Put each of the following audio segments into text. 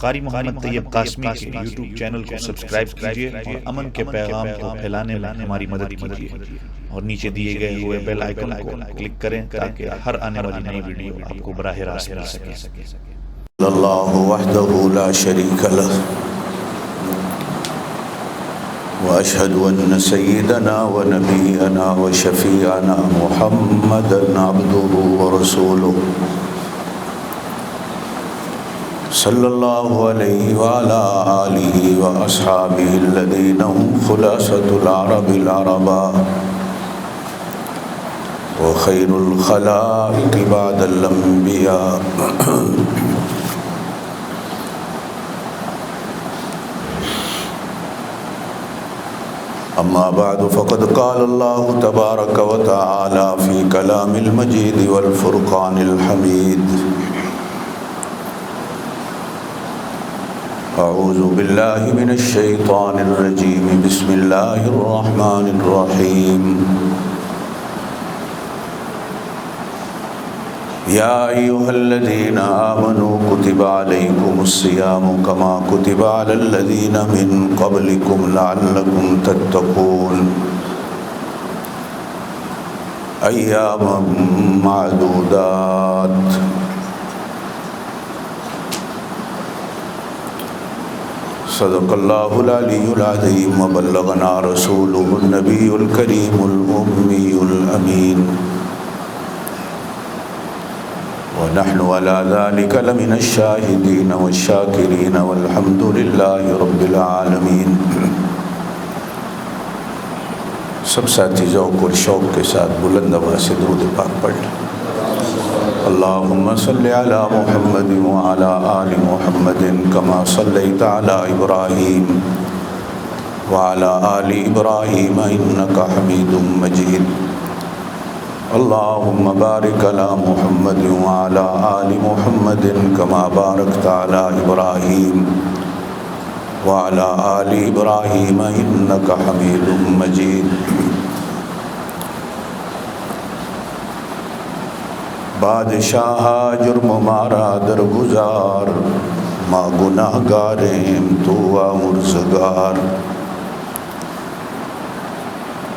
قاری محمد طیب قاسمی کے YouTube channel کو سبسکرائب کیجیے اور امن کے پیغام کو پھیلانے میں ہماری مدد کیجیے اور نیچے دیے گئے ہوئے بیل آئیکن کو کلک کریں تاکہ ہر آنے والی نئی ویڈیو آپ کو براہ راست مل سکے۔ اللہ وحدہ لا شریک لہ واشہد ان سیدنا ونبینا وشفیعنا محمدا عبدہ ورسولہ صلی اللہ علیہ وعلى آلہ واصحابہ الذین هم خلاصۃ العرب العرباء وخیر الخلائق بعد الانبیاء۔ اما بعد فقد قال اللہ تبارک وتعالی فی کلام المجید والفرقان الحمید۔ اعوذ باللہ من الشیطان الرجیم، بسم اللہ الرحمن الرحیم۔ یا ایھا الذین آمنوا کتب علیکم الصیام کما کتب علی الذین من قبلکم لعلکم تتقون، ایاما معدودات۔ صدق اللہ العلی العظیم وبلغنا رسولہ النبی الکریم الأمی الأمین، ونحن على ذلك لمن الشاہدین والشاکرین والحمد للہ رب العالمین۔ سب ساتھی ذوق اور شوق کے ساتھ بلند آواز سے درود پاک پڑھ لیں۔ اللہم صلی علی محمد وعلی آل محمد کما صلیت علی ابراہیم وعلی آل ابراہیم انک حمید مجید۔ اللہم بارک علی محمد وعلی آل محمد کما بارکت علی ابراہیم وعلی آل ابراہیم انک حمید مجید۔ بادشاہ جرم مارا درگزار، ما گناہ گاریم تو آمرزگار۔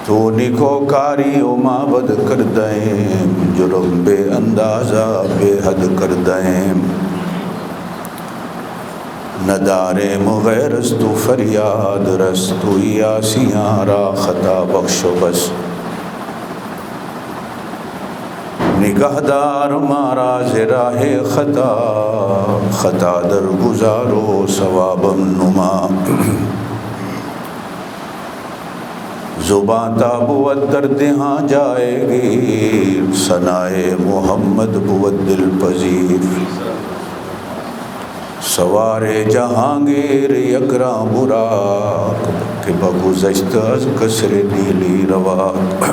تو نکو کاری و ما بد کردیم، جرم بے اندازہ بے حد کردیم۔ نداریم غیر استو فریاد رستو، یاسیاں را خطا بخش و بس۔ نگہدار مارا زراہ خطا، خطا در گزارو ثوابم نما۔ زباں تا بود در دہاں جائے گی، ثنائے محمد بود دل پذیر۔ سوار جہانگیر یکراں براق، کہ بگذشت از کسر نیلی رواق۔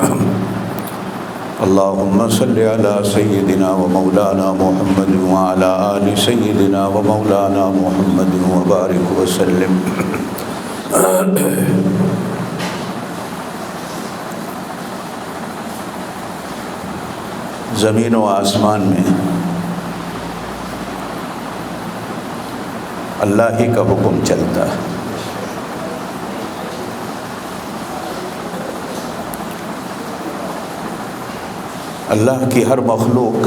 اللہم صلی علی سیدنا و مولانا محمد وعلی آل سیدنا و مولانا محمد وبارک وسلم۔ زمین و آسمان میں اللہ ہی کا حکم چلتا ہے۔ اللہ کی ہر مخلوق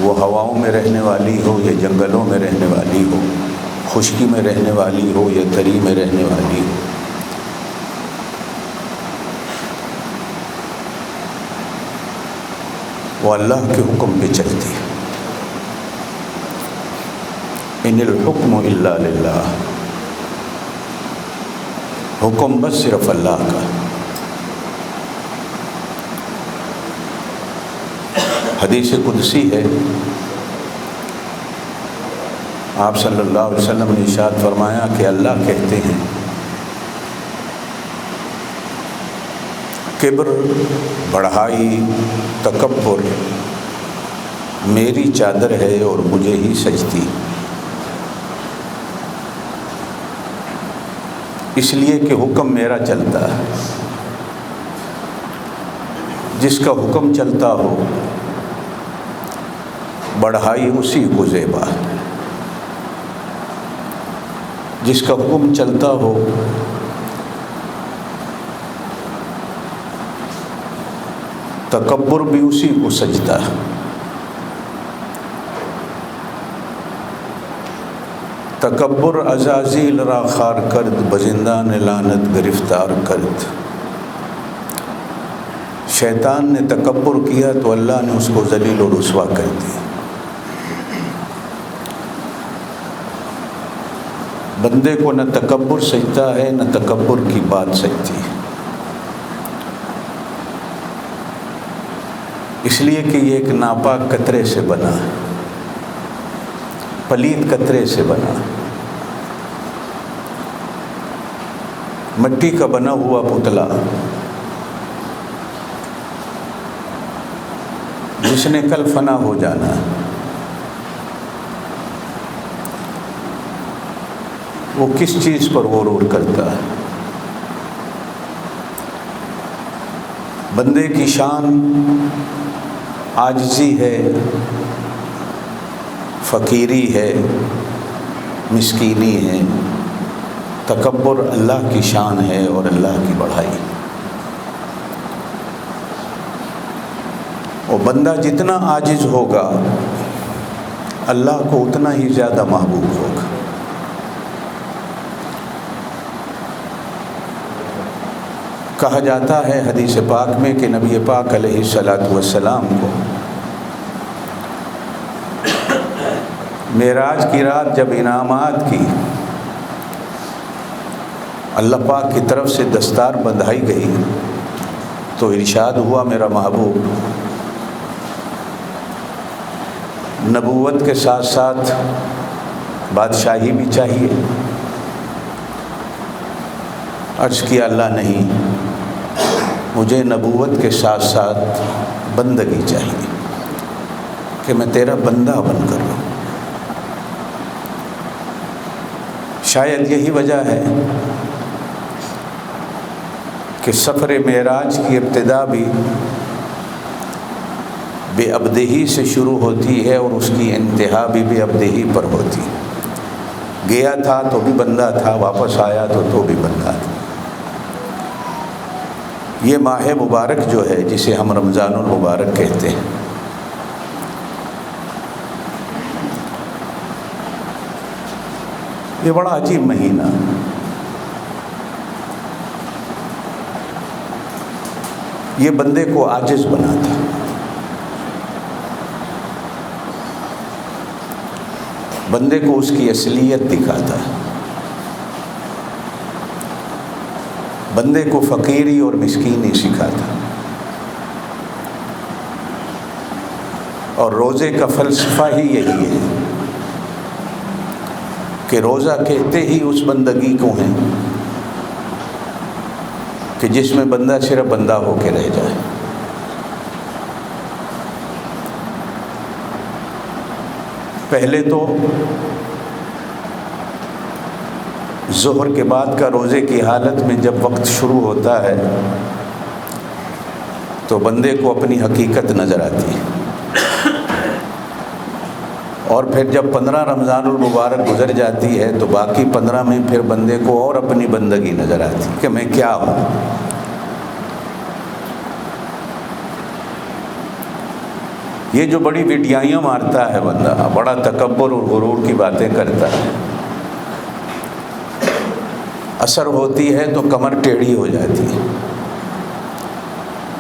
وہ ہواؤں میں رہنے والی ہو یا جنگلوں میں رہنے والی ہو، خشکی میں رہنے والی ہو یا تری میں رہنے والی ہو، وہ اللہ کے حکم پہ چلتی ہے۔ ان الحکم الا للہ، حکم بس صرف اللہ کا۔ حدیث قدسی ہے، آپ صلی اللہ علیہ وسلم نے ارشاد فرمایا کہ اللہ کہتے ہیں کبر، بڑھائی، تکبر میری چادر ہے اور مجھے ہی سجتی، اس لیے کہ حکم میرا چلتا ہے۔ جس کا حکم چلتا ہو بڑھائی اسی کو زیبا، جس کا حکم چلتا ہو تکبر بھی اسی کو سجدہ۔ تکبر عزازیل را خار کرد، بزندان لعنت گرفتار کرد۔ شیطان نے تکبر کیا تو اللہ نے اس کو ذلیل و رسوا کر دیا۔ بندے کو نہ تکبر سجتا ہے نہ تکبر کی بات سجتی ہے، اس لیے کہ یہ ایک ناپاک قطرے سے بنا ہے، پلید قطرے سے بنا، مٹی کا بنا ہوا پتلا جس نے کل فنا ہو جانا ہے۔ وہ کس چیز پر غرور کرتا ہے؟ بندے کی شان عاجزی ہے، فقیری ہے، مسکینی ہے۔ تکبر اللہ کی شان ہے اور اللہ کی بڑائی۔ اور بندہ جتنا عاجز ہوگا اللہ کو اتنا ہی زیادہ محبوب ہوگا۔ کہا جاتا ہے حدیث پاک میں کہ نبی پاک علیہ الصلاۃ والسلام کو معراج کی رات جب انعامات کی اللہ پاک کی طرف سے دستار بندھائی گئی تو ارشاد ہوا میرا محبوب نبوت کے ساتھ ساتھ بادشاہی بھی چاہیے۔ عرض کیا اللہ نہیں، مجھے نبوت کے ساتھ ساتھ بندگی چاہیے کہ میں تیرا بندہ بن کر رہوں۔ شاید یہی وجہ ہے کہ سفر معراج کی ابتدا بھی بے عبدہی سے شروع ہوتی ہے اور اس کی انتہا بھی بے عبدہی پر ہوتی ہے۔ گیا تھا تو بھی بندہ تھا، واپس آیا تو بھی بندہ تھا۔ یہ ماہ مبارک جو ہے جسے ہم رمضان المبارک کہتے ہیں، یہ بڑا عجیب مہینہ، یہ بندے کو عاجز بناتا، بندے کو اس کی اصلیت دکھاتا ہے، بندے کو فقیری اور مسکینی سکھاتا۔ اور روزے کا فلسفہ ہی یہی ہے کہ روزہ کہتے ہی اس بندگی کو ہیں کہ جس میں بندہ صرف بندہ ہو کے رہ جائے۔ پہلے تو ظہر کے بعد کا روزے کی حالت میں جب وقت شروع ہوتا ہے تو بندے کو اپنی حقیقت نظر آتی ہے، اور پھر جب 15 رمضان المبارک گزر جاتی ہے تو باقی 15 میں پھر بندے کو اور اپنی بندگی نظر آتی کہ میں کیا ہوں۔ یہ جو بڑی وڈیائیاں مارتا ہے بندہ، بڑا تکبر اور غرور کی باتیں کرتا ہے، اثر ہوتی ہے تو کمر ٹیڑھی ہو جاتی ہے،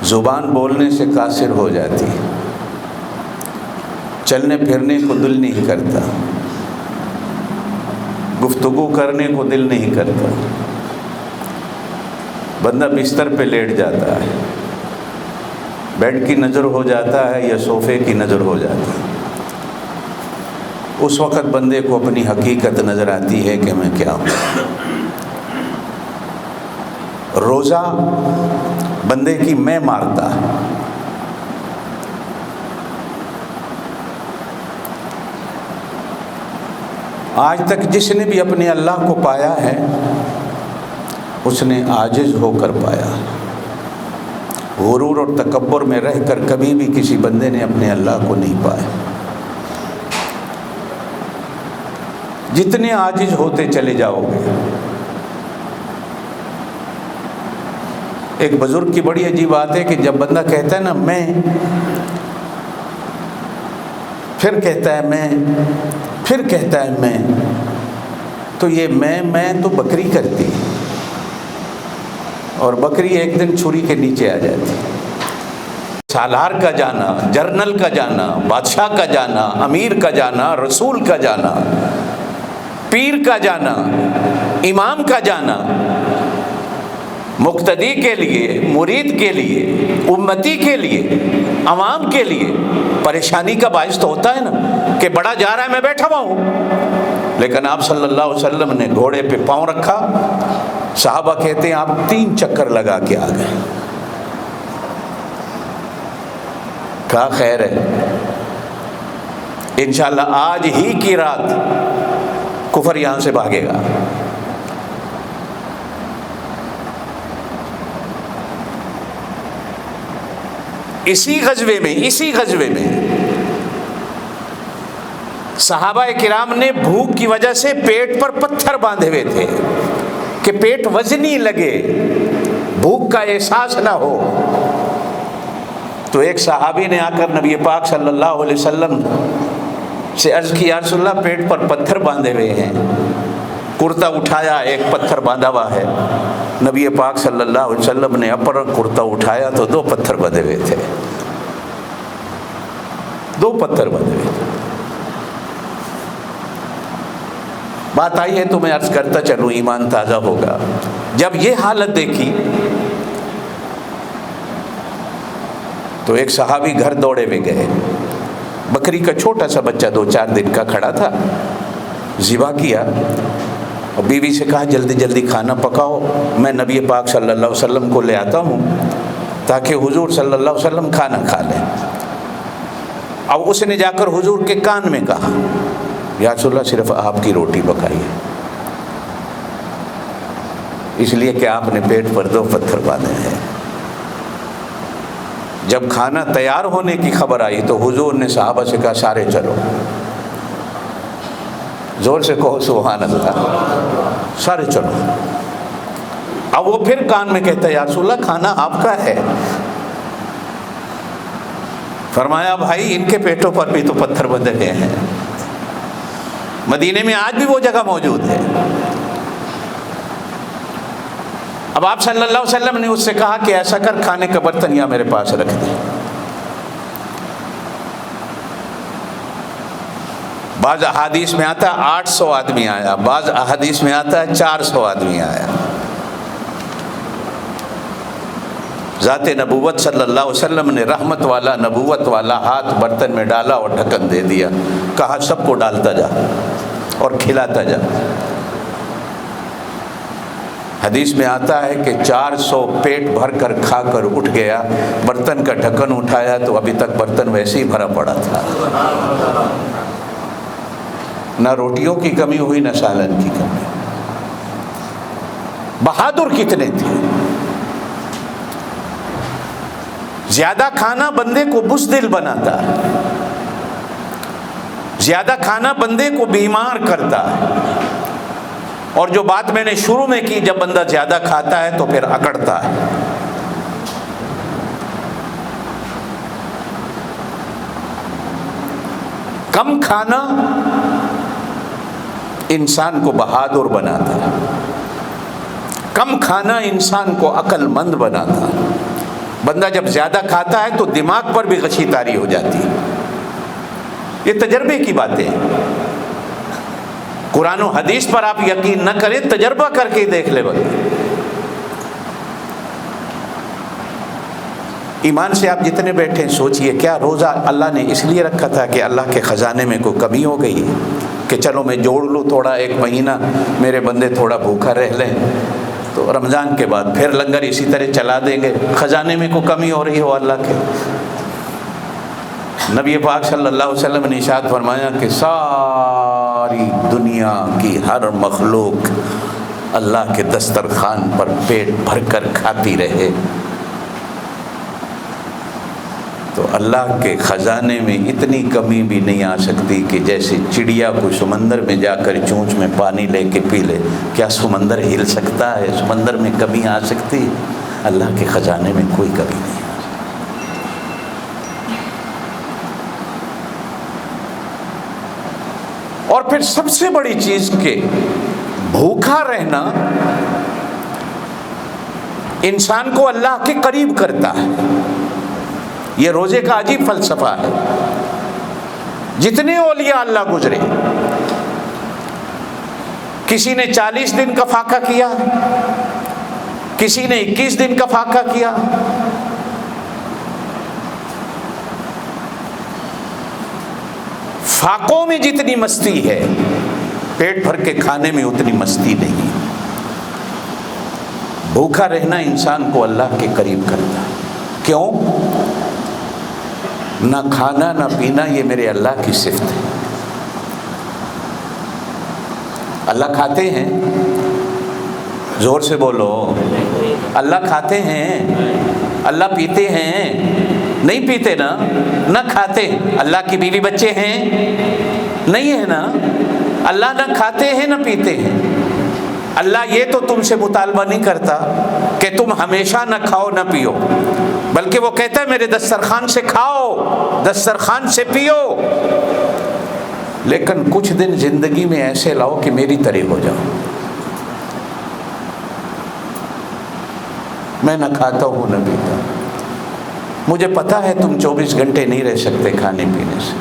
زبان بولنے سے قاصر ہو جاتی ہے، چلنے پھرنے کو دل نہیں کرتا، گفتگو کرنے کو دل نہیں کرتا، بندہ بستر پہ لیٹ جاتا ہے، بیڈ کی نظر ہو جاتا ہے یا صوفے کی نظر ہو جاتا ہے۔ اس وقت بندے کو اپنی حقیقت نظر آتی ہے کہ میں کیا ہوں۔ روزہ بندے کی میں مارتا ہے، آج تک جس نے بھی اپنے اللہ کو پایا ہے اس نے عاجز ہو کر پایا۔ غرور اور تکبر میں رہ کر کبھی بھی کسی بندے نے اپنے اللہ کو نہیں پایا۔ جتنے عاجز ہوتے چلے جاؤ گے. ایک بزرگ کی بڑی عجیب بات ہے کہ جب بندہ کہتا ہے نا میں، پھر کہتا ہے میں، پھر کہتا ہے میں، تو یہ میں تو بکری کرتی، اور بکری ایک دن چھری کے نیچے آ جاتی. سالار کا جانا، جرنل کا جانا، بادشاہ کا جانا، امیر کا جانا، رسول کا جانا، پیر کا جانا، امام کا جانا، مقتدی کے لیے، مرید کے لیے، امتی کے لیے، عوام کے لیے پریشانی کا باعث تو ہوتا ہے نا کہ بڑا جا رہا ہے میں بیٹھا ہوا ہوں. لیکن آپ صلی اللہ علیہ وسلم نے گھوڑے پہ پاؤں رکھا، صحابہ کہتے ہیں آپ 3 چکر لگا کے آ گئے. کہا خیر ہے، انشاءاللہ آج ہی کی رات کفر یہاں سے بھاگے گا. اسی غزوے میں صحابہ کرام نے بھوک کی وجہ سے پیٹ پر پتھر باندھے ہوئے تھے کہ پیٹ وزنی لگے، بھوک کا احساس نہ ہو. تو ایک صحابی نے آ کر نبی پاک صلی اللہ علیہ وسلم سے عرض کی یا رسول اللہ پیٹ پر پتھر باندھے ہوئے ہیں. کرتا اٹھایا، ایک پتھر باندھا ہوا ہے. نبی پاک صلی اللہ علیہ وسلم نے اپنا کرتا اٹھایا تو 2 پتھر بندھے ہوئے تھے، 2 پتھر بندھے ہوئے تھے. بات آئی ہے تو میں عرض کرتا چلوں، ایمان تازہ ہوگا. جب یہ حالت دیکھی تو ایک صحابی گھر دوڑے ہوئے گئے. بکری کا چھوٹا سا بچہ 2-4 دن کا کھڑا تھا، ذبح کیا اور بیوی سے کہا جلدی جلدی کھانا پکاؤ، میں نبی پاک صلی اللہ علیہ وسلم کو لے آتا ہوں تاکہ حضور صلی اللہ علیہ وسلم کھانا کھا لیں. اب اس نے جا کر حضور کے کان میں کہا یا رسول اللہ صرف آپ کی روٹی پکائی ہے، اس لیے کہ آپ نے پیٹ پر 2 پتھر باندھے ہیں. جب کھانا تیار ہونے کی خبر آئی تو حضور نے صحابہ سے کہا سارے چلو، زور سے کہو سبحان اللہ، سارے چلو. اب وہ پھر کان میں کہتا ہے یا رسول اللہ کھانا آپ کا ہے. فرمایا بھائی ان کے پیٹوں پر بھی تو پتھر بندھے گئے ہیں، مدینے میں آج بھی وہ جگہ موجود ہے. اب آپ صلی اللہ علیہ وسلم نے اس سے کہا کہ ایسا کر کھانے کا برتن یہاں میرے پاس رکھ دے. بعض احادیث میں آتا ہے 800 آدمی آیا، بعض احادیث میں آتا ہے 400 آدمی آیا. ذات نبوت صلی اللہ علیہ وسلم نے رحمت والا نبوت والا ہاتھ برتن میں ڈالا اور ڈھکن دے دیا، کہا سب کو ڈالتا جا اور کھلاتا جا. حدیث میں آتا ہے کہ 400 پیٹ بھر کر کھا کر اٹھ گیا، برتن کا ڈھکن اٹھایا تو ابھی تک برتن ویسے ہی بھرا پڑا تھا. نہ روٹیوں کی کمی ہوئی نہ سالن کی کمی. بہادر کتنے تھے. زیادہ کھانا بندے کو بزدل بناتا ہے، زیادہ کھانا بندے کو بیمار کرتا ہے. اور جو بات میں نے شروع میں کی، جب بندہ زیادہ کھاتا ہے تو پھر اکڑتا ہے. کم کھانا انسان کو بہادر بناتا ہے، کم کھانا انسان کو عقل مند بناتا ہے. بندہ جب زیادہ کھاتا ہے تو دماغ پر بھی غشی طاری ہو جاتی ہے. یہ تجربے کی باتیں ہیں. قرآن و حدیث پر آپ یقین نہ کریں، تجربہ کر کے دیکھ لے بندہ. ایمان سے آپ جتنے بیٹھے سوچئے کیا روزہ اللہ نے اس لیے رکھا تھا کہ اللہ کے خزانے میں کوئی کمی ہو گئی کہ چلو میں جوڑ لوں تھوڑا 1 مہینہ میرے بندے تھوڑا بھوکا رہ لیں تو رمضان کے بعد پھر لنگر اسی طرح چلا دیں گے، خزانے میں کوئی کمی ہو رہی ہو اللہ کے. نبی پاک صلی اللہ علیہ وسلم نے ارشاد فرمایا کہ ساری دنیا کی ہر مخلوق اللہ کے دسترخوان پر پیٹ بھر کر کھاتی رہے، تو اللہ کے خزانے میں اتنی کمی بھی نہیں آ سکتی کہ جیسے چڑیا کو سمندر میں جا کر چونچ میں پانی لے کے پی لے، کیا سمندر ہل سکتا ہے؟ سمندر میں کمی آ سکتی ہے؟ اللہ کے خزانے میں کوئی کمی نہیں آ سکتی۔ اور پھر سب سے بڑی چیز کہ بھوکا رہنا انسان کو اللہ کے قریب کرتا ہے۔ یہ روزے کا عجیب فلسفہ ہے۔ جتنے اولیاء اللہ گزرے، کسی نے 40 دن کا فاقہ کیا، کسی نے 21 دن کا فاقہ کیا، فاقوں میں جتنی مستی ہے پیٹ بھر کے کھانے میں اتنی مستی نہیں۔ بھوکا رہنا انسان کو اللہ کے قریب کرتا ہے۔ کیوں؟ نہ کھانا نہ پینا یہ میرے اللہ کی صفت ہے۔ اللہ کھاتے ہیں؟ زور سے بولو۔ اللہ کھاتے ہیں؟ اللہ پیتے ہیں؟ نہیں پیتے نا، نہ کھاتے۔ اللہ کی بیوی بچے ہیں؟ نہیں ہے نا۔ اللہ نہ کھاتے ہیں نہ پیتے ہیں۔ اللہ یہ تو تم سے مطالبہ نہیں کرتا کہ تم ہمیشہ نہ کھاؤ نہ پیو، بلکہ وہ کہتا ہے میرے دسترخوان سے کھاؤ، دسترخوان سے پیو، لیکن کچھ دن زندگی میں ایسے لاؤ کہ میری طرح ہو جاؤ۔ میں نہ کھاتا ہوں نہ پیتا، مجھے پتا ہے تم 24 گھنٹے نہیں رہ سکتے کھانے پینے سے،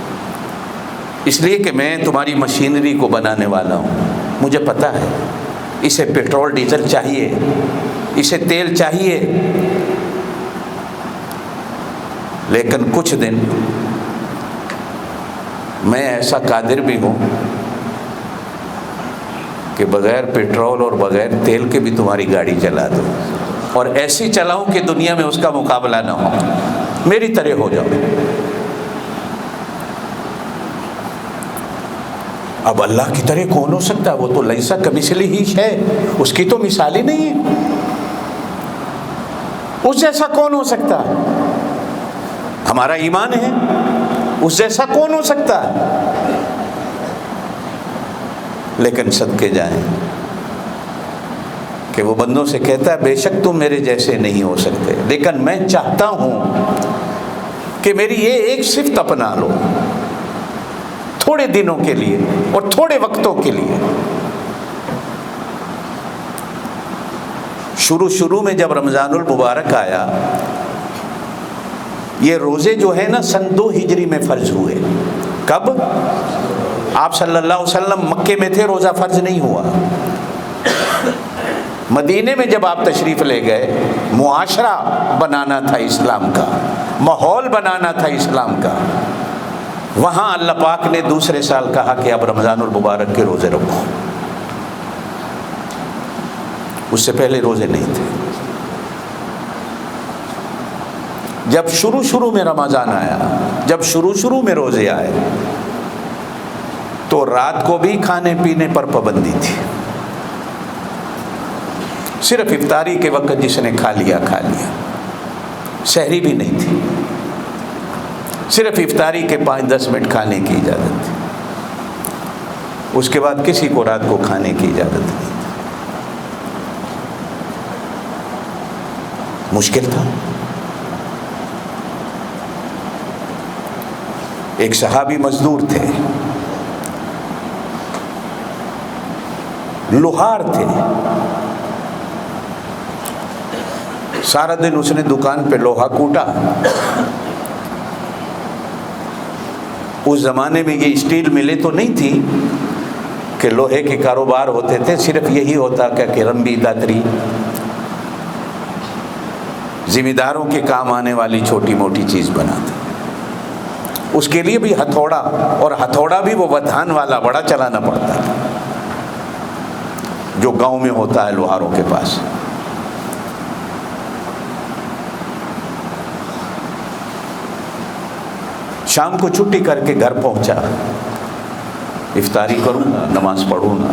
اس لیے کہ میں تمہاری مشینری کو بنانے والا ہوں، مجھے پتا ہے اسے پیٹرول ڈیزل چاہیے، اسے تیل چاہیے، لیکن کچھ دن میں ایسا قادر بھی ہوں کہ بغیر پیٹرول اور بغیر تیل کے بھی تمہاری گاڑی چلا دوں، اور ایسی چلاؤں کہ دنیا میں اس کا مقابلہ نہ ہو، میری طرح ہو جاؤ۔ اب اللہ کی طرح کون ہو سکتا ہے؟ وہ تو لیسا کمثلہ ہے، اس کی تو مثال ہی نہیں ہے۔ اس جیسا کون ہو سکتا ہے؟ ہمارا ایمان ہے، اس جیسا کون ہو سکتا ہے؟ لیکن صدقے جائیں کہ وہ بندوں سے کہتا ہے بے شک تم میرے جیسے نہیں ہو سکتے، لیکن میں چاہتا ہوں کہ میری یہ ایک صفت اپنا لو تھوڑے دنوں کے لیے اور تھوڑے وقتوں کے لیے۔ شروع میں جب رمضان المبارک آیا، یہ روزے جو ہے نا 2 ہجری میں فرض ہوئے۔ کب؟ آپ صلی اللہ علیہ وسلم مکے میں تھے، روزہ فرض نہیں ہوا۔ مدینے میں جب آپ تشریف لے گئے، معاشرہ بنانا تھا اسلام کا، ماحول بنانا تھا اسلام کا، وہاں اللہ پاک نے دوسرے سال کہا کہ اب رمضان المبارک کے روزے رکھو۔ اس سے پہلے روزے نہیں تھے۔ جب شروع میں رمضان آیا، جب شروع میں روزے آئے، تو رات کو بھی کھانے پینے پر پابندی تھی۔ صرف افطاری کے وقت جس نے کھا لیا، سحری بھی نہیں تھی، صرف افطاری کے 5-10 منٹ کھانے کی اجازت تھی، اس کے بعد کسی کو رات کو کھانے کی اجازت نہیں تھی۔ مشکل تھا۔ ایک صحابی مزدور تھے، لوہار تھے، سارا دن اس نے دکان پہ لوہا کوٹا۔ اس زمانے میں یہ اسٹیل ملیں تو نہیں تھی کہ لوہے کے کاروبار ہوتے تھے، صرف یہی ہوتا کہ رمبی داتری، ذمہ داروں کے کام آنے والی چھوٹی موٹی چیز بناتا۔ اس کے لیے بھی ہتھوڑا، اور ہتھوڑا بھی وہ ودھان والا بڑا چلانا پڑتا تھا جو گاؤں میں ہوتا ہے لوہاروں کے پاس۔ شام کو چھٹی کر کے گھر پہنچا، افطاری کروں گا، نماز پڑھوں گا،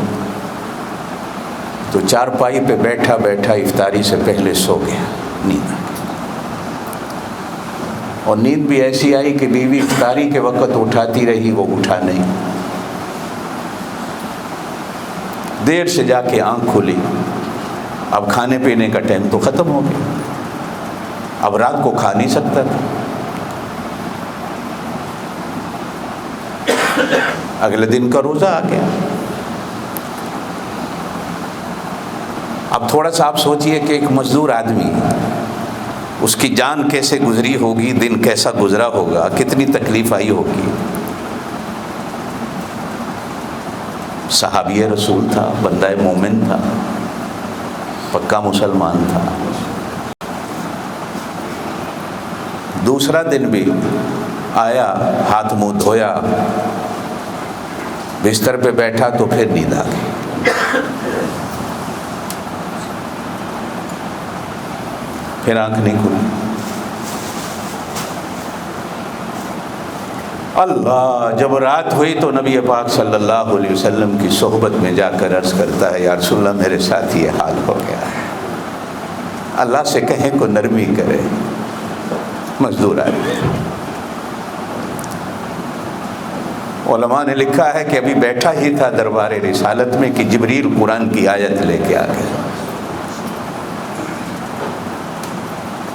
تو چارپائی پہ بیٹھا افطاری سے پہلے سو گیا، نیند آ گئی۔ اور نیند بھی ایسی آئی کہ بیوی افطاری کے وقت اٹھاتی رہی، وہ اٹھا نہیں۔ دیر سے جا کے آنکھ کھلی، اب کھانے پینے کا ٹائم تو ختم ہو گیا، اب رات کو کھا نہیں سکتا تھا۔ اگلے دن کا روزہ آ گیا۔ اب تھوڑا سا آپ سوچئے کہ ایک مزدور آدمی، اس کی جان کیسے گزری ہوگی، دن کیسا گزرا ہوگا، کتنی تکلیف آئی ہوگی۔ صحابی رسول تھا، بندہ مومن تھا، پکا مسلمان تھا۔ دوسرا دن بھی آیا، ہاتھ منہ دھویا، بستر پہ بیٹھا تو پھر نیند آ گئی، پھر آنکھ نہیں کھلی۔ اللہ جب رات ہوئی تو نبی پاک صلی اللہ علیہ وسلم کی صحبت میں جا کر عرض کرتا ہے، یا رسول اللہ میرے ساتھ یہ حال ہو گیا ہے، اللہ سے کہیں کو نرمی کرے۔ مزدور آدمی، علماء نے لکھا ہے کہ ابھی بیٹھا ہی تھا دربار رسالت میں کہ جبریل قرآن کی آیت لے کے آ گئے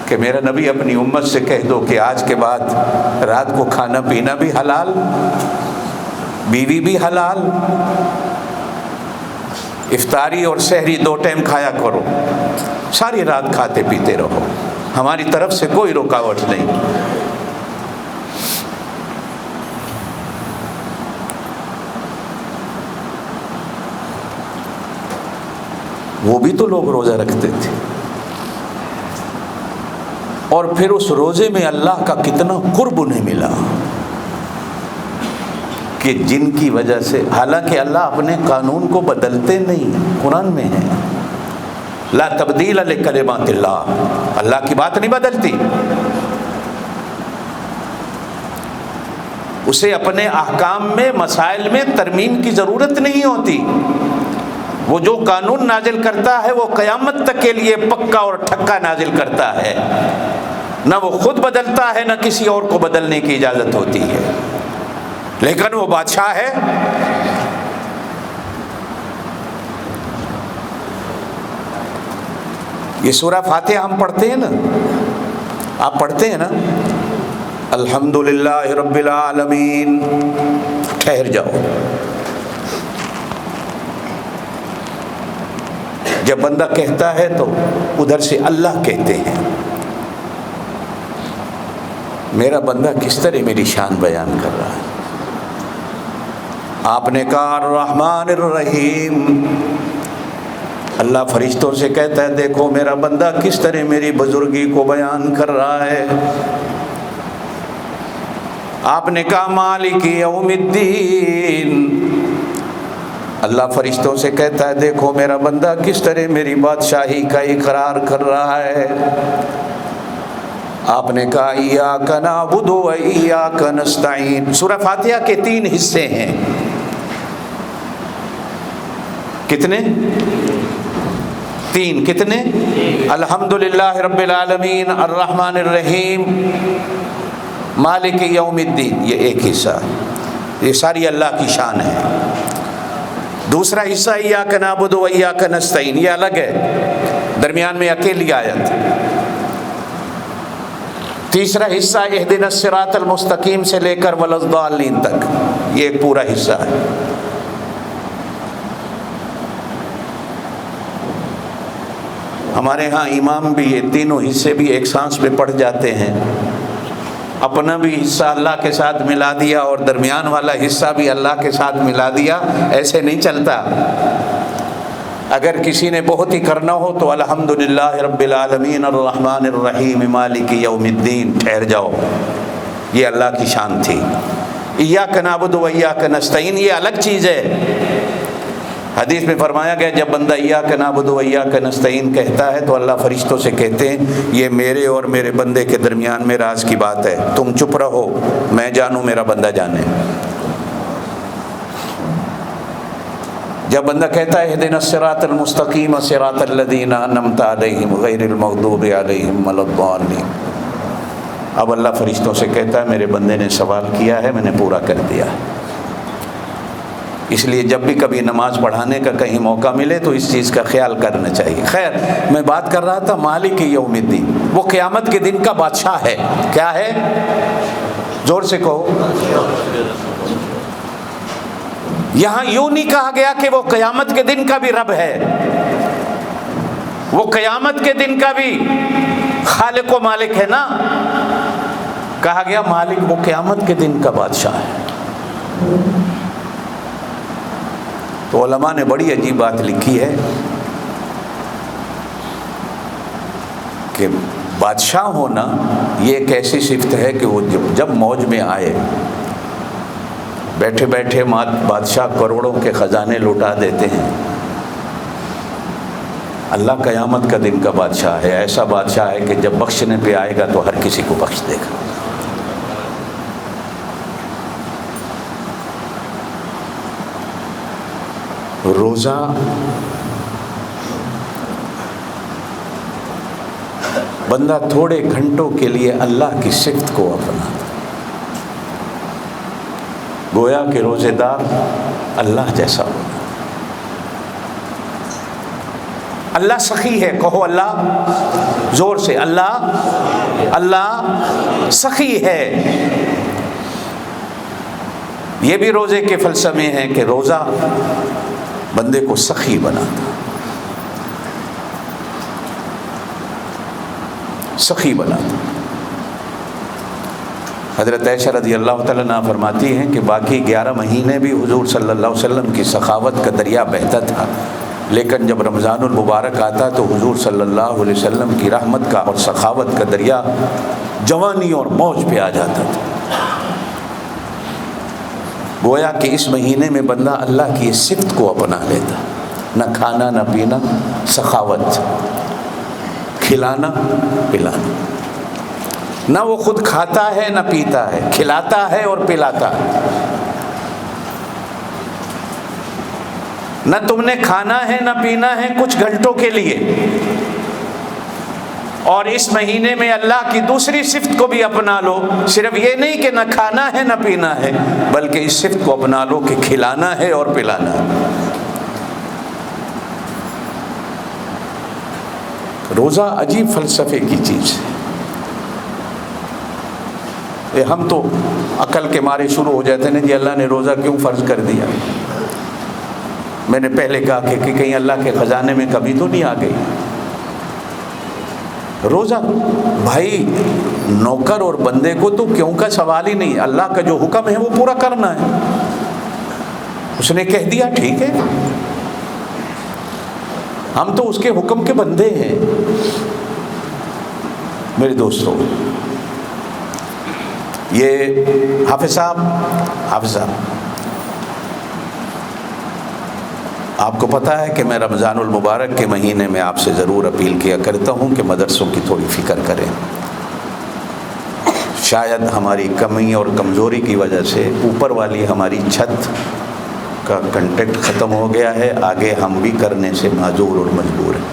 کہ میرا نبی اپنی امت سے کہہ دو کہ آج کے بعد رات کو کھانا پینا بھی حلال، بیوی بھی حلال، افطاری اور سحری 2 ٹائم کھایا کرو، ساری رات کھاتے پیتے رہو، ہماری طرف سے کوئی رکاوٹ نہیں۔ وہ بھی تو لوگ روزہ رکھتے تھے، اور پھر اس روزے میں اللہ کا کتنا قرب انہیں ملا کہ جن کی وجہ سے، حالانکہ اللہ اپنے قانون کو بدلتے نہیں، قرآن میں ہے لا تبدیل لکلمات اللہ، اللہ کی بات نہیں بدلتی، اسے اپنے احکام میں، مسائل میں ترمیم کی ضرورت نہیں ہوتی۔ وہ جو قانون نازل کرتا ہے وہ قیامت تک کے لیے پکا اور ٹھکا نازل کرتا ہے، نہ وہ خود بدلتا ہے نہ کسی اور کو بدلنے کی اجازت ہوتی ہے، لیکن وہ بادشاہ ہے۔ یہ سورہ فاتحہ ہم پڑھتے ہیں نا، آپ پڑھتے ہیں نا، الحمدللہ رب العالمین، ٹھہر جاؤ۔ جب بندہ کہتا ہے تو ادھر سے اللہ کہتے ہیں، میرا بندہ کس طرح میری شان بیان کر رہا ہے۔ آپ نے کہا الرحمن الرحیم، اللہ فرشتوں سے کہتا ہے دیکھو میرا بندہ کس طرح میری بزرگی کو بیان کر رہا ہے۔ آپ نے کہا مالک یوم الدین، اللہ فرشتوں سے کہتا ہے دیکھو میرا بندہ کس طرح میری بادشاہی کا اقرار کر رہا ہے۔ آپ نے کہا ایاک نعبد و ایاک نستعین۔ سورہ فاتحہ کے 3 حصے ہیں، کتنے؟ 3، کتنے؟ الحمدللہ رب العالمین، الرحمن الرحیم، مالک یوم الدین، یہ ایک حصہ، یہ ساری اللہ کی شان ہے۔ دوسرا حصہ ایاک نعبد و ایاک نستعین، یہ الگ ہے، درمیان میں اکیلی آیت۔ تیسرا حصہ اہدنا الصراط المستقیم سے لے کر ولا الضالین تک، یہ ایک پورا حصہ ہے۔ ہمارے ہاں امام بھی یہ تینوں حصے بھی ایک سانس میں پڑھ جاتے ہیں، اپنا بھی حصہ اللہ کے ساتھ ملا دیا اور درمیان والا حصہ بھی اللہ کے ساتھ ملا دیا، ایسے نہیں چلتا۔ اگر کسی نے بہت ہی کرنا ہو تو الحمدللہ رب العالمین الرحمن الرحیم مالک یوم الدین، ٹھہر جاؤ، یہ اللہ کی شان تھی۔ ایاک نعبد و ایاک نستعین یہ الگ چیز ہے۔ حدیث میں فرمایا گیا جب بندہ ایاک نعبد و ایاک نستعین کہتا ہے تو اللہ فرشتوں سے کہتے ہیں یہ میرے اور میرے بندے کے درمیان میں راز کی بات ہے، تم چپ رہو، میں جانوں میرا بندہ جانے۔ جب بندہ کہتا ہے اہدنا الصراط المستقیم صراط الذین انعمت علیہم غیر المغضوب علیہم ولا الضالین، اب اللہ فرشتوں سے کہتا ہے میرے بندے نے سوال کیا ہے، میں نے پورا کر دیا ہے۔ اس لیے جب بھی کبھی نماز پڑھانے کا کہیں موقع ملے تو اس چیز کا خیال کرنا چاہیے۔ خیر، میں بات کر رہا تھا مالک یوم الدین، وہ قیامت کے دن کا بادشاہ ہے۔ کیا ہے؟ زور سے کہو۔ یہاں یوں نہیں کہا گیا کہ وہ قیامت کے دن کا بھی رب ہے، وہ قیامت کے دن کا بھی خالق و مالک ہے نا، کہا گیا مالک وہ قیامت کے دن کا بادشاہ ہے۔ تو علماء نے بڑی عجیب بات لکھی ہے کہ بادشاہ ہونا یہ ایک ایسی صفت ہے کہ وہ جب موج میں آئے، بیٹھے بیٹھے بادشاہ کروڑوں کے خزانے لوٹا دیتے ہیں۔ اللہ قیامت کا دن کا بادشاہ ہے، ایسا بادشاہ ہے کہ جب بخشنے پہ آئے گا تو ہر کسی کو بخش دے گا۔ روزہ بندہ تھوڑے گھنٹوں کے لیے اللہ کی صفت کو اپناتا، گویا کہ روزے دار اللہ جیسا ہو۔ اللہ سخی ہے، کہو اللہ، زور سے، اللہ سخی ہے۔ یہ بھی روزے کے فلسفے میں ہے کہ روزہ بندے کو سخی بناتا، سخی بناتا۔ حضرت عائشہ رضی اللہ تعالیٰ عنہ فرماتی ہیں کہ باقی 11 مہینے بھی حضور صلی اللہ علیہ وسلم کی سخاوت کا دریا بہتا تھا، لیکن جب رمضان المبارک آتا تو حضور صلی اللہ علیہ وسلم کی رحمت کا اور سخاوت کا دریا جوانی اور موج پہ آ جاتا تھا۔ گویا کہ اس مہینے میں بندہ اللہ کی صفت کو اپنا لیتا، نہ کھانا نہ پینا، سخاوت، کھلانا پلانا، نہ وہ خود کھاتا ہے نہ پیتا ہے، کھلاتا ہے اور پلاتا ہے۔ نہ تم نے کھانا ہے نہ پینا ہے کچھ گھنٹوں کے لیے، اور اس مہینے میں اللہ کی دوسری صفت کو بھی اپنا لو۔ صرف یہ نہیں کہ نہ کھانا ہے نہ پینا ہے، بلکہ اس صفت کو اپنا لو کہ کھلانا ہے اور پلانا ہے۔ روزہ عجیب فلسفے کی چیز ہے۔ ہم تو عقل کے مارے شروع ہو جاتے ہیں جی اللہ نے روزہ کیوں فرض کر دیا۔ میں نے پہلے کہا کہ کہیں اللہ کے خزانے میں کمی تو نہیں آ گئی۔ روزہ بھائی نوکر اور بندے کو تو کیوں کا سوال ہی نہیں، اللہ کا جو حکم ہے وہ پورا کرنا ہے۔ اس نے کہہ دیا ٹھیک ہے، ہم تو اس کے حکم کے بندے ہیں۔ میرے دوستوں، یہ حافظ صاحب آپ کو پتہ ہے کہ میں رمضان المبارک کے مہینے میں آپ سے ضرور اپیل کیا کرتا ہوں کہ مدرسوں کی تھوڑی فکر کریں۔ شاید ہماری کمی اور کمزوری کی وجہ سے اوپر والی ہماری چھت کا کنٹیکٹ ختم ہو گیا ہے، آگے ہم بھی کرنے سے معذور اور مجبور ہیں۔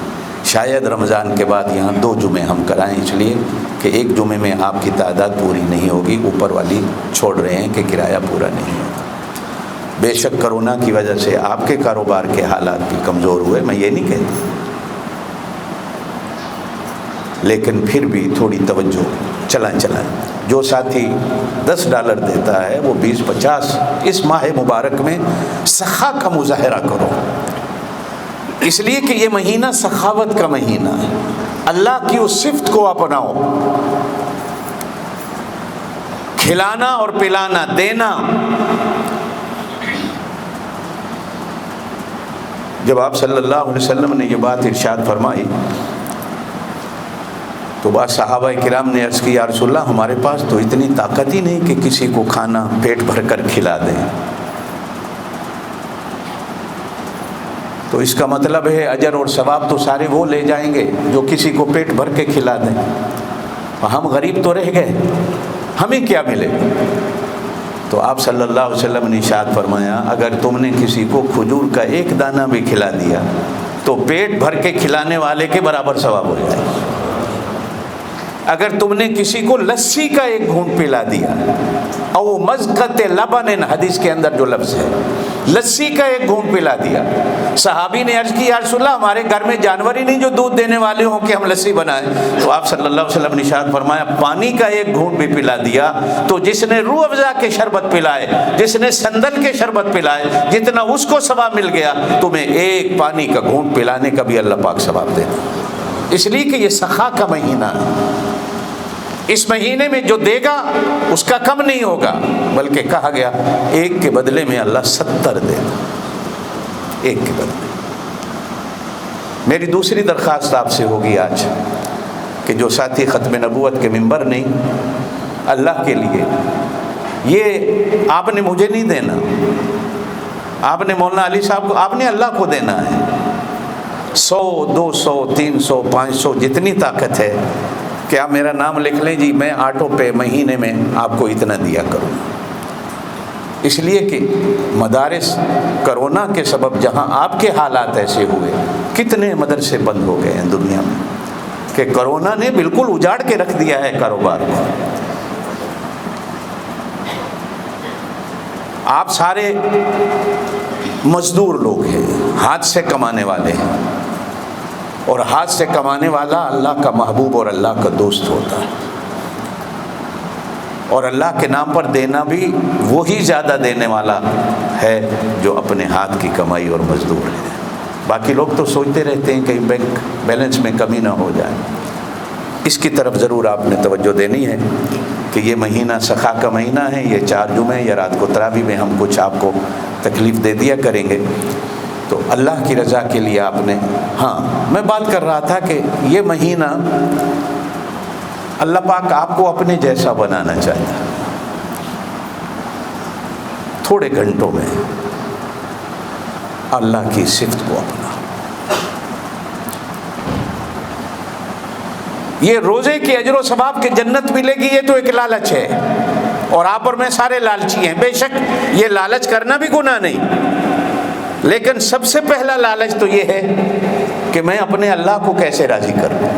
شاید رمضان کے بعد یہاں 2 جمعے ہم کرائیں، اس لیے کہ 1 جمعے میں آپ کی تعداد پوری نہیں ہوگی، اوپر والی چھوڑ رہے ہیں کہ کرایہ پورا نہیں ہوگا۔ بے شک کرونا کی وجہ سے آپ کے کاروبار کے حالات بھی کمزور ہوئے، میں یہ نہیں کہتا، لیکن پھر بھی تھوڑی توجہ چلائیں۔ جو ساتھی $10 دیتا ہے وہ 20-50 اس ماہ مبارک میں سخا کا مظاہرہ کرو، اس لیے کہ یہ مہینہ سخاوت کا مہینہ ہے۔ اللہ کی اس صفت کو اپناؤ، کھلانا اور پلانا، دینا۔ جب آپ صلی اللہ علیہ وسلم نے یہ بات ارشاد فرمائی تو بعض صحابہ کرام نے عرض کی یا رسول اللہ ہمارے پاس تو اتنی طاقت ہی نہیں کہ کسی کو کھانا پیٹ بھر کر کھلا دیں۔ تو اس کا مطلب ہے اجر اور ثواب تو سارے وہ لے جائیں گے جو کسی کو پیٹ بھر کے کھلا دیں، ہم غریب تو رہ گئے، ہمیں کیا ملے؟ تو آپ صلی اللہ علیہ وسلم نے ارشاد فرمایا اگر تم نے کسی کو کھجور کا 1 دانہ بھی کھلا دیا تو پیٹ بھر کے کھلانے والے کے برابر ثواب ہو جائے۔ اگر تم نے کسی کو لسی کا ایک گھونٹ پلا دیا، او مزقت لبن، حدیث کے اندر جو لفظ ہے، لسی کا ایک گھونٹ پلا دیا. صحابی نے عرض کی یا رسول اللہ ہمارے گھر میں جانور ہی نہیں جو دودھ دینے والے ہوں کہ ہم لسی بنائیں. تو آپ صلی اللہ علیہ وسلم نے ارشاد فرمایا پانی کا ایک گھونٹ بھی پلا دیا تو جس نے روح افزا کے شربت پلائے، جس نے سندل کے شربت پلائے، جتنا اس کو ثواب مل گیا تمہیں ایک پانی کا گھونٹ پلانے کا بھی اللہ پاک ثواب دے. اس لیے کہ یہ سخا کا مہینہ ہے. اس مہینے میں جو دے گا اس کا کم نہیں ہوگا، بلکہ کہا گیا ایک کے بدلے میں اللہ 70 دے گا، ایک کے بدلے. میری دوسری درخواست آپ سے ہوگی آج کہ جو ساتھی ختم نبوت کے ممبر نہیں، اللہ کے لیے یہ آپ نے مجھے نہیں دینا، آپ نے مولانا علی صاحب کو، آپ نے اللہ کو دینا ہے. 100 200 300 500 جتنی طاقت ہے کہ آپ میرا نام لکھ لیں جی، میں آٹو پہ مہینے میں آپ کو اتنا دیا کروں. اس لیے کہ مدارس کرونا کے سبب جہاں آپ کے حالات ایسے ہوئے، کتنے مدرسے بند ہو گئے ہیں دنیا میں کہ کرونا نے بالکل اجاڑ کے رکھ دیا ہے کاروبار کو. آپ سارے مزدور لوگ ہیں، ہاتھ سے کمانے والے ہیں، اور ہاتھ سے کمانے والا اللہ کا محبوب اور اللہ کا دوست ہوتا ہے. اور اللہ کے نام پر دینا بھی وہی زیادہ دینے والا ہے جو اپنے ہاتھ کی کمائی اور مزدور ہے. باقی لوگ تو سوچتے رہتے ہیں کہ بینک بیلنس میں کمی نہ ہو جائے. اس کی طرف ضرور آپ نے توجہ دینی ہے کہ یہ مہینہ سخا کا مہینہ ہے. یہ 4 جمعے یا رات کو تراویح میں ہم کچھ آپ کو تکلیف دے دیا کریں گے، تو اللہ کی رضا کے لیے آپ نے، ہاں میں بات کر رہا تھا کہ یہ مہینہ اللہ پاک آپ کو اپنے جیسا بنانا چاہتا ہے. تھوڑے گھنٹوں میں اللہ کی صفت کو اپنا. یہ روزے کے اجر و ثواب کے جنت ملے گی، یہ تو ایک لالچ ہے، اور آپ اور میں سارے لالچی ہیں. بے شک یہ لالچ کرنا بھی گناہ نہیں، لیکن سب سے پہلا لالچ تو یہ ہے کہ میں اپنے اللہ کو کیسے راضی کروں.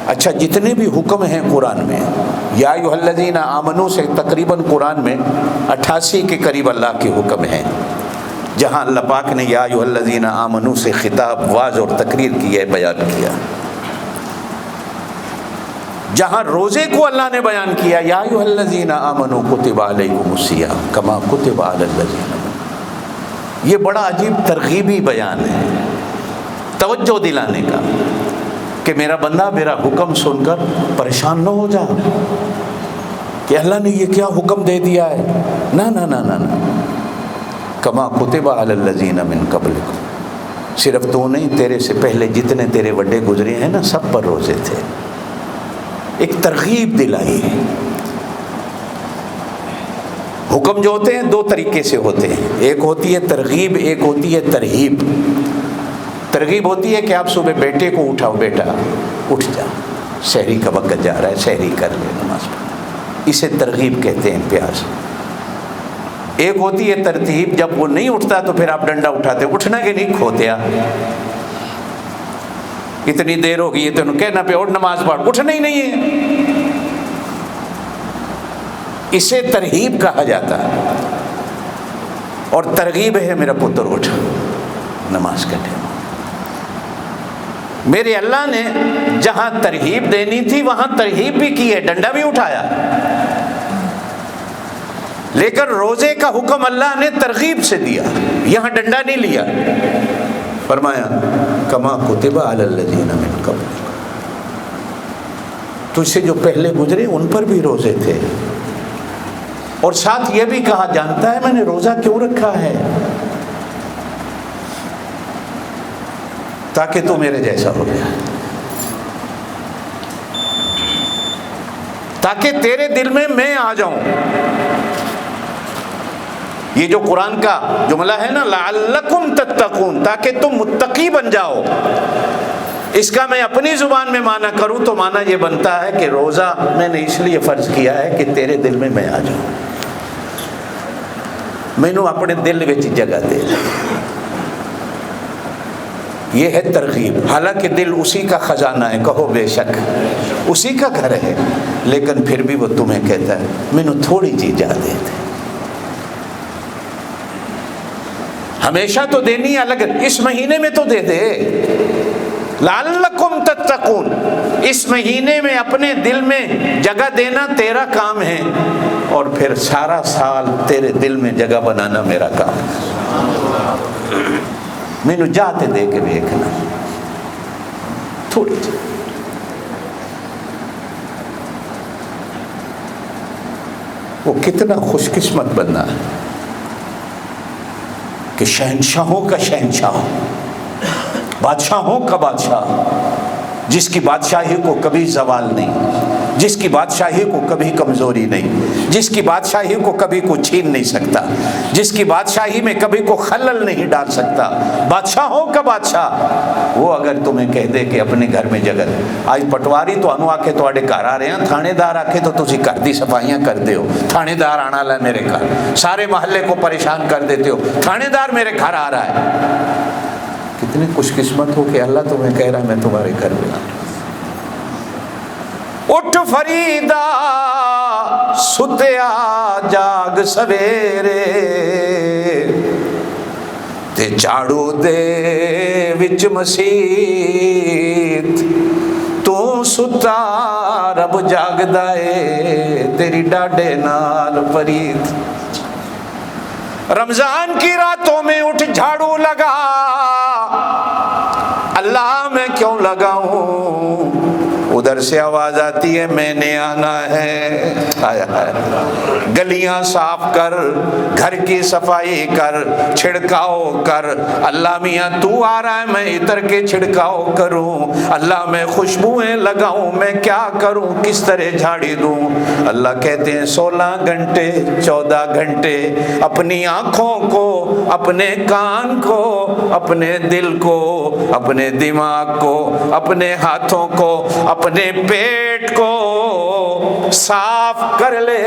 اچھا جتنے بھی حکم ہیں قرآن میں، یا ایھا الذین آمنو سے تقریباً قرآن میں 88 کے قریب اللہ کے حکم ہیں، جہاں اللہ پاک نے یا ایھا الذین آمنو سے خطاب، واعظ اور تقریر کی ہے، بیان کیا. جہاں روزے کو اللہ نے بیان کیا، یا ایھا الذین آمنوا کتب علیکم الصیام کما کتب علی الذین من. یہ بڑا عجیب ترغیبی بیان ہے، توجہ دلانے کا کہ میرا بندہ میرا حکم سن کر پریشان نہ ہو جا کہ اللہ نے یہ کیا حکم دے دیا ہے. نہ نہ نہ نہ نہ، کما کتب علی الذین من قبلکم. صرف تو نہیں، تیرے سے پہلے جتنے تیرے وڈے گزرے ہیں نا، سب پر روزے تھے. ایک ترغیب دلائی ہے. حکم جو ہوتے ہیں 2 طریقے سے ہوتے ہیں، ایک ہوتی ہے ترغیب، ایک ہوتی ہے ترہیب. ترغیب ہوتی ہے کہ آپ صبح بیٹے کو اٹھاؤ، بیٹا اٹھ جا، سحری کا وقت جا رہا ہے، سحری کر لے، نماز پڑھ. اسے ترغیب کہتے ہیں، پیاس. ایک ہوتی ہے ترتیب، جب وہ نہیں اٹھتا تو پھر آپ ڈنڈا اٹھاتے، اٹھنا کہ نہیں کھوتیا، اتنی دیر ہو گئی ہے تو کہنا پہ اٹھ نماز پڑھ، اٹھنا ہی نہیں ہے. اسے ترہیب کہا جاتا ہے. اور ترغیب ہے میرا پتر اٹھ نماز کا ٹائم. میرے اللہ نے جہاں ترہیب دینی تھی وہاں ترہیب بھی کی ہے، ڈنڈا بھی اٹھایا. لیکن روزے کا حکم اللہ نے ترغیب سے دیا، یہاں ڈنڈا نہیں لیا. فرمایا کما کتب علی الذین من قبلکم، تو اس سے جو پہلے گزرے ان پر بھی روزے تھے. اور ساتھ یہ بھی کہا، جانتا ہے میں نے روزہ کیوں رکھا ہے؟ تاکہ تو میرے جیسا ہو جائے، تاکہ تیرے دل میں آ جاؤں. یہ جو قرآن کا جملہ ہے نا، لعلکم تتقون، تاکہ تم متقی بن جاؤ. اس کا میں اپنی زبان میں معنی کروں تو معنی یہ بنتا ہے کہ روزہ میں نے اس لیے فرض کیا ہے کہ تیرے دل میں آ جاؤں، مینوں اپنے دل وچ جگہ دے. یہ ہے ترغیب. حالانکہ دل اسی کا خزانہ ہے، کہو بے شک اسی کا گھر ہے، لیکن پھر بھی وہ تمہیں کہتا ہے مینوں تھوڑی جی اجازت دے. ہمیشہ تو دینی الگ، اس مہینے میں تو دے دے. لعلکم تتقون، اس مہینے میں اپنے دل میں جگہ دینا تیرا کام ہے، اور پھر سارا سال تیرے دل میں جگہ بنانا میرا کام ہے. مینوں جاتے دے کے دیکھنا تھوڑی جی. وہ کتنا خوش قسمت بندہ ہے کہ شہنشاہوں کا شہنشاہ، بادشاہوں کا بادشاہ، جس کی بادشاہی کو کبھی زوال نہیں، جس کی بادشاہی کو کبھی کمزوری نہیں، جس کی بادشاہی کو کبھی کوئی چھین نہیں سکتا، جس کی بادشاہی میں کبھی کوئی خلل نہیں ڈال سکتا، بادشاہوں کا بادشاہ. وہ اگر تمہیں کہہ دے کہ اپنے گھر میں جگہ، آج پٹواری تو آ کے تواڈے گھر آ رہے ہیں، تھانے دار آ کے تو تسی گھر دی صفائیاں کر دے ہو. تھانے دار آنا لے میرے گھر، سارے محلے کو پریشان کر دیتے ہو، تھانے دار میرے گھر آ رہا ہے. کتنے خوش قسمت ہو کہ اللہ تمہیں کہہ رہا ہے میں تمہارے گھر میں. اٹھ فریدا ستیا جاگ سویرے، تے جھاڑو دے وچ مسیت، تو ستا رب جاگدا اے تیری ڈاڈے نال پریت. رمضان کی راتوں میں اٹھ جھاڑو لگا، اللہ میں کیوں لگاؤں؟ ادھر سے آواز آتی ہے میں نے آنا ہے. گلیاں صاف کر، گھر کی صفائی کر، چھڑکاؤ کر. اللہ میاں تو آ رہا ہے، میں اتر کے چھڑکاؤ کروں. اللہ میں خوشبوئیں لگاؤں، میں کیا کروں، کس طرح جھاڑی دوں؟ اللہ کہتے ہیں 16 گھنٹے 14 گھنٹے اپنی آنکھوں کو، اپنے کان کو، اپنے دل کو، اپنے دماغ کو، اپنے ہاتھوں کو، اپنے پیٹ کو صاف کر لے.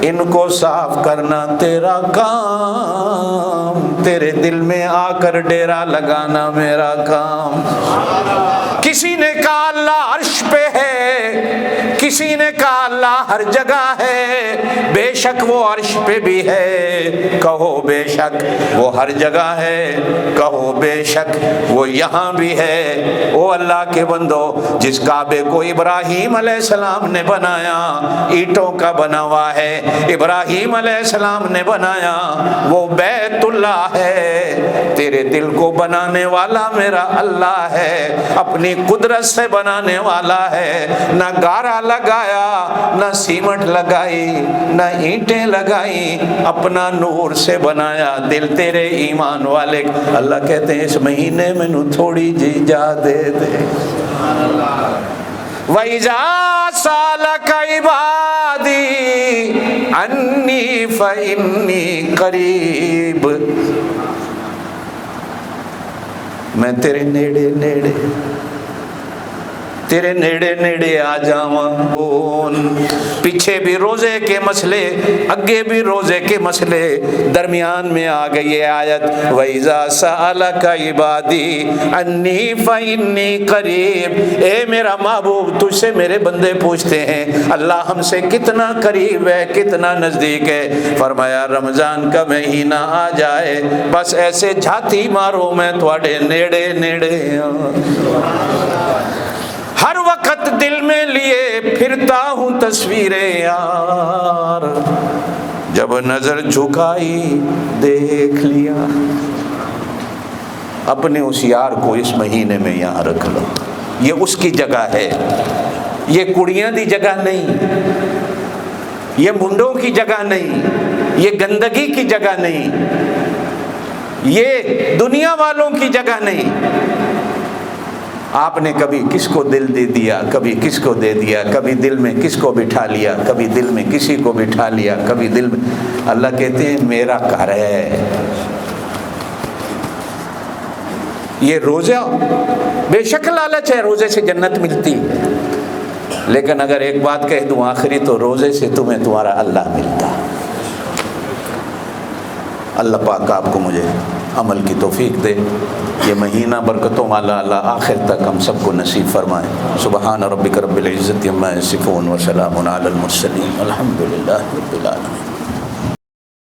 ان کو صاف کرنا تیرا کام، تیرے دل میں آ کر ڈیرا لگانا میرا کام. کسی نے کہا اللہ عرش پہ ہے، کسی نے کہا اللہ ہر جگہ ہے. بے شک وہ عرش پہ بھی ہے، کہو بے شک وہ ہر جگہ ہے، کہو بے شک وہ یہاں بھی ہے. او اللہ کے بندو، جس کعبے کو ابراہیم علیہ السلام نے بنایا، اینٹوں کا بنا ہوا ہے، ابراہیم علیہ السلام نے بنایا، وہ بیت اللہ ہے. تیرے دل کو بنانے والا میرا اللہ ہے، اپنی قدرت سے بنانے والا ہے. نہ گارا لگایا، نہ سیمنٹ لگائی، نہ اینٹیں لگائی، اپنا نور سے بنایا دل تیرے ایمان والے. اللہ کہتے ہیں اس مہینے میں نو تھوڑی جی جا دے دے. وَإِذَا سَأَلَكَ عِبَادِي عَنِّي فَإِنِّي قَرِيبٌ، میں تیرے نیڑے نیڑے، تیرے نیڑے نیڑے آ جاواں. پیچھے بھی روزے کے مسئلے، اگے بھی روزے کے مسئلے، درمیان میں آ گئی یہ آیت وَإِذَا سَأَلَكَ عِبَادِي عَنِّي فَإِنِّي قَرِيبٌ. اے میرا محبوب، تجھ سے میرے بندے پوچھتے ہیں اللہ ہم سے کتنا قریب ہے، کتنا نزدیک ہے. فرمایا رمضان کا مہینہ آ جائے بس ایسے جھاتی مارو میں تواڈے نیڑے نیڑے. ہر وقت دل میں لیے پھرتا ہوں تصویریں یار، جب نظر جھکائی دیکھ لیا. اپنے اس یار کو اس مہینے میں یہاں رکھ لو، یہ اس کی جگہ ہے، یہ کڑیاں دی جگہ نہیں، یہ منڈوں کی جگہ نہیں، یہ گندگی کی جگہ نہیں، یہ دنیا والوں کی جگہ نہیں. آپ نے کبھی کس کو دل دے دیا، کبھی کس کو دے دیا، کبھی دل میں کس کو بٹھا لیا، کبھی دل میں کسی کو بٹھا لیا، کبھی دل میں. اللہ کہتے ہیں میرا گھر ہے یہ. روزہ بے شک لالچ ہے، روزے سے جنت ملتی، لیکن اگر ایک بات کہہ دوں آخری، تو روزے سے تمہیں تمہارا اللہ ملتا. اللہ پاک آپ کو مجھے عمل کی توفیق دے. یہ مہینہ برکتوں والا اللہ آخر تک ہم سب کو نصیب فرمائے. سبحان ربک رب العزت عما یصفون وسلام علی المرسلین الحمد للہ رب العالمین.